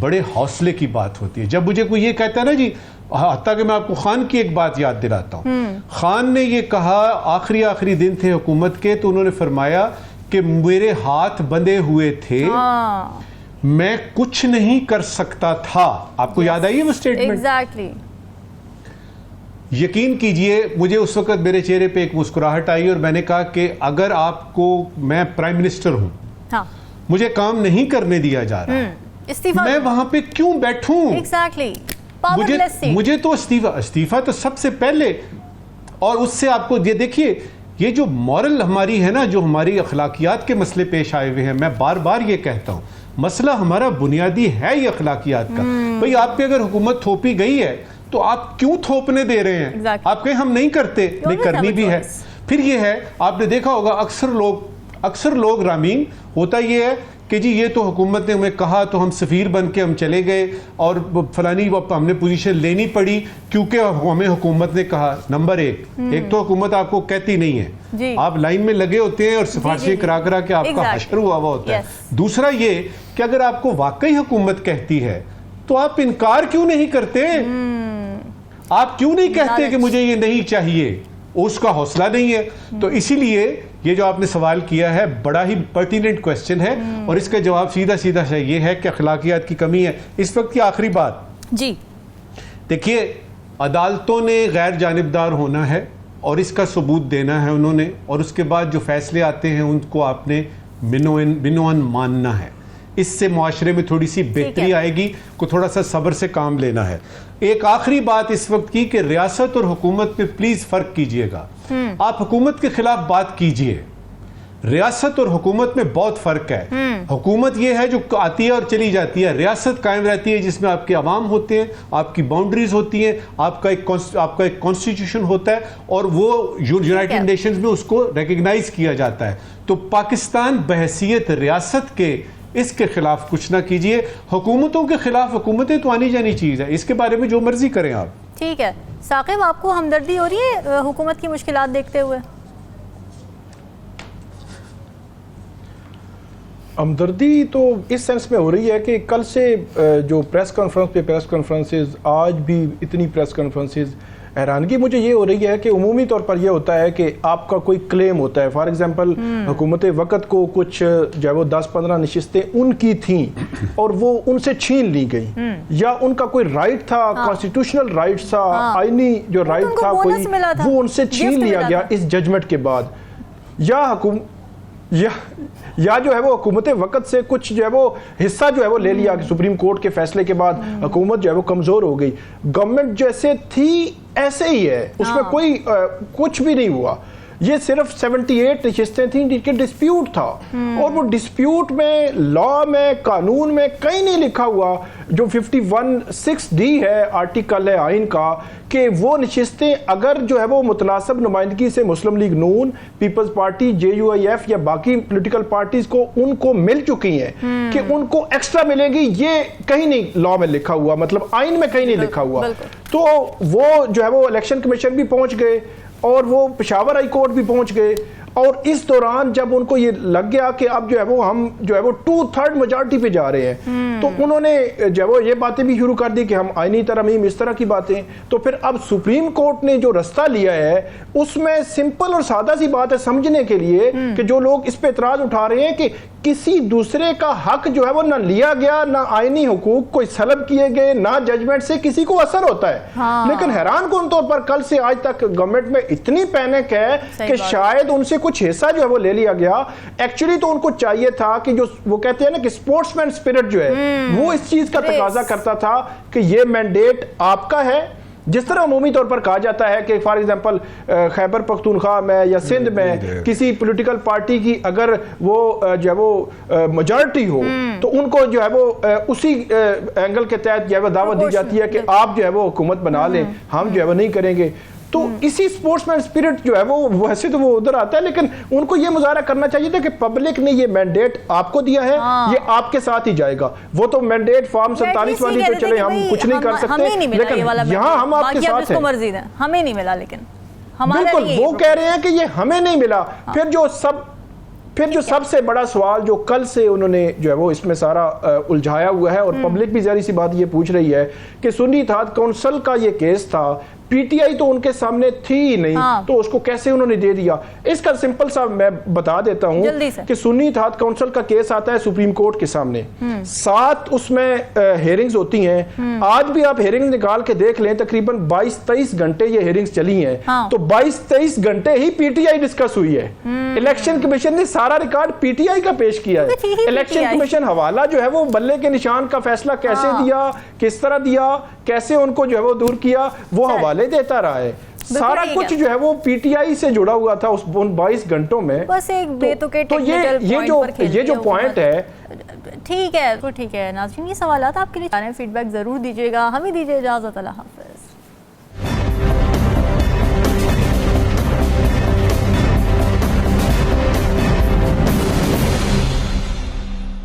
बड़े हौसले की बात होती है। जब मुझे कोई ये कहता है ना जी, हत्ता कि मैं आपको खान की एक बात याद दिलाता हूँ। खान ने ये कहा, आखिरी दिन थे हुकूमत के, तो उन्होंने फरमाया कि मेरे हाथ बंधे हुए थे, मैं कुछ नहीं कर सकता था। आपको याद आई है वो स्टेटमेंट? एग्जैक्टली। यकीन कीजिए, मुझे उस वक्त मेरे चेहरे पे एक मुस्कुराहट आई और मैंने कहा कि अगर आपको, मैं प्राइम मिनिस्टर हूं, हाँ, मुझे काम नहीं करने दिया जा रहा, इस्तीफा, मैं वहां पे क्यों बैठूं? एग्जैक्टली। मुझे तो इस्तीफा तो सबसे पहले। और उससे आपको ये देखिए, ये जो मॉरल हमारी है ना, जो हमारी अखलाकियात के मसले पेश आए हुए हैं, मैं बार बार ये कहता हूं, मसला हमारा बुनियादी है ये अखलाकियात का। भाई, आप पे अगर हुकूमत थोपी गई है तो आप क्यों थोपने दे रहे हैं? आप कहें हम नहीं करते, नहीं करनी भी है। फिर ये है, आपने देखा होगा अक्सर लोग रामीन, होता ये है कि जी ये तो हुकूमत ने हमें कहा तो हम सफ़ीर बन के हम चले गए और फलानी हमने पोजीशन लेनी पड़ी क्योंकि हमें हुकूमत ने कहा। नंबर एक तो हुकूमत आपको कहती नहीं है, आप लाइन में लगे होते हैं और सिफारिशें करा करा के आपका हशर हुआ होता है। दूसरा ये कि अगर आपको वाकई हुकूमत कहती है तो आप इनकार क्यों नहीं करते? आप क्यों नहीं कहते कि मुझे ये नहीं चाहिए? उसका हौसला नहीं है। तो इसीलिए ये जो आपने सवाल किया है बड़ा ही पर्टिनेंट क्वेश्चन है, और इसका जवाब सीधा सीधा सा ये है कि अखलाकियात की कमी है। इस वक्त की आखिरी बात जी, देखिए, अदालतों ने गैर जानिबदार होना है और इसका सबूत देना है उन्होंने, और उसके बाद जो फैसले आते हैं उनको आपने बिनोअन मानना है। इससे मुआशरे में थोड़ी सी बेहतरी आएगी, को थोड़ा सा सब्र से काम लेना है। एक आखिरी बात इस वक्त की कि रियासत और हुकूमत पे प्लीज फर्क कीजिएगा। आप हुकूमत के खिलाफ बात कीजिए, रियासत और हुकूमत में बहुत फर्क है। हुकूमत ये है जो आती है और चली जाती है, रियासत कायम रहती है जिसमें आपके अवाम होते हैं, आपकी बाउंड्रीज होती हैं, आपका एक कॉन्स्टिट्यूशन होता है, और वो यूनाइटेड नेशंस में उसको रिकग्नाइज किया जाता है। तो पाकिस्तान बहसियत रियासत के इसके खिलाफ कुछ ना कीजिए। हुकूमतों के खिलाफ हुकूमतें तो आनी जानी चीज है, इसके बारे में जो मर्जी करें आप। ठीक है साकिब, आपको हमदर्दी हो रही है हुकूमत की मुश्किलात देखते हुए? हमदर्दी तो इस सेंस में हो रही है कि कल से जो प्रेस कॉन्फ्रेंसेस, आज भी इतनी प्रेस कॉन्फ्रेंसेस, हैरानगी मुझे ये हो रही है कि उमूमी तौर पर यह होता है कि आपका कोई क्लेम होता है। फॉर एग्जांपल, हुकूमत वक़्त को कुछ जो है वो 10-15 नशिस्तें उनकी थीं और वो उनसे छीन ली गई, या उनका कोई राइट था, कॉन्स्टिट्यूशनल राइट था, आईनी जो राइट था कोई, वो उनसे छीन लिया गया इस जजमेंट के बाद। या जो है वो हुकूमत वक़्त से कुछ जो है वो हिस्सा जो है वो ले लिया, सुप्रीम कोर्ट के फैसले के बाद हुकूमत जो है वो कमज़ोर हो गई। गवर्नमेंट जैसे थी ऐसे ही है, उसमें कोई कुछ भी नहीं हुआ। ये सिर्फ 78 नशिस्तें थी जिनके डिस्प्यूट था, और वो डिस्प्यूट में लॉ में कानून में कहीं नहीं लिखा हुआ, जो 51(6)D है आर्टिकल है आइन का, कि वो नशिस्तें अगर जो है वो मुतनासिब नुमाइंदगी से मुस्लिम लीग नून, पीपल्स पार्टी, JUIF या बाकी पॉलिटिकल पार्टीज को उनको मिल चुकी हैं कि उनको एक्स्ट्रा मिलेगी, ये कहीं नहीं लॉ में लिखा हुआ, मतलब आइन में कहीं नहीं लिखा हुआ। तो वो जो है वो इलेक्शन कमीशन भी पहुंच गए और वो पेशावर हाई कोर्ट भी पहुंच गए, और इस दौरान जब उनको ये लग गया कि अब जो है वो हम जो है वो 2/3 मेजॉरिटी पे जा रहे हैं, तो उन्होंने जो है वो ये बातें भी शुरू कर दी कि हम आईनी तरमीम, इस तरह की बातें। तो फिर अब सुप्रीम कोर्ट ने जो रास्ता लिया है उसमें सिंपल और सादा सी बात है समझने के लिए कि जो लोग इस पे एतराज उठा रहे हैं कि किसी दूसरे का हक जो है वो ना लिया गया, ना आईनी हुकूक कोई सलब किए गए, ना जजमेंट से किसी को असर होता है। लेकिन हैरान कौन तौर पर कल से आज तक गवर्नमेंट में इतनी पैनिक है कि शायद उनसे कुछ हिस्सा जो है वो ले लिया गया। एक्चुअली तो उनको चाहिए था कि जो वो कहते हैं ना कि स्पोर्ट्समैन स्पिरिट जो है वो इस चीज का तकाजा करता था कि ये मैंडेट आपका है। जिस तरह अमूमी तौर पर कहा जाता है कि फॉर एग्जांपल खैबर पख्तूनख्वा में या सिंध में किसी पॉलिटिकल पार्टी की अगर वो जो है वो मेजॉरिटी हो तो उनको जो है वो उसी एंगल के तहत जो है वो दावत दी जाती है कि आप जो है वो हुकूमत बना लें, हम जो है वो नहीं करेंगे। तो इसी स्पोर्ट्समैन स्पिरिट जो है वो वैसे तो वो उधर आता है, लेकिन उनको ये मुजाहरा करना चाहिए था कि पब्लिक ने ये मैंडेट आपको दिया है, ये आपके साथ ही जाएगा। वो तो मैंडेट फॉर्म 47 वाली तो चले हम कुछ नहीं कर सकते, लेकिन यहाँ हम आपके साथ हैं, हमें नहीं मिला, लेकिन बिल्कुल वो कह रहे हैं कि ये हमें नहीं मिला। फिर जो सबसे बड़ा सवाल जो कल से उन्होंने जो है वो इसमें सारा उलझाया हुआ है, और पब्लिक भी जारी सी बात ये पूछ रही है कि सुन्नी इत्तेहाद काउंसिल का ये केस था, पीटीआई तो उनके सामने थी ही नहीं, तो उसको कैसे उन्होंने दे दिया। इसका सिंपल सा मैं बता देता हूं कि सुन्नी इत्तेहाद काउंसिल का केस आता है सुप्रीम कोर्ट के सामने, 7 उसमें हेयरिंग्स होती हैं। आज भी आप हेयरिंग्स निकाल के देख लें, तकरीबन 22-23 घंटे ये हेयरिंग्स चली हैं, तो 22-23 घंटे ही पीटीआई डिस्कस हुई है। इलेक्शन कमीशन ने सारा रिकॉर्ड पीटीआई का पेश किया है। इलेक्शन कमीशन हवाला जो है वो बल्ले के निशान का फैसला कैसे दिया, किस तरह दिया, कैसे उनको जो है वो दूर किया, वो हवाले देता रहा है। सारा कुछ जो है वो पीटीआई से जुड़ा हुआ था उस 22 घंटों में। बस एक बेतुके तो ये जो पॉइंट है, ठीक है नाज़रीन, ये सवाल आपके लिए फीडबैक जरूर दीजिएगा। हमें दीजिए इजाजत, अल्लाह हाफ़िज़।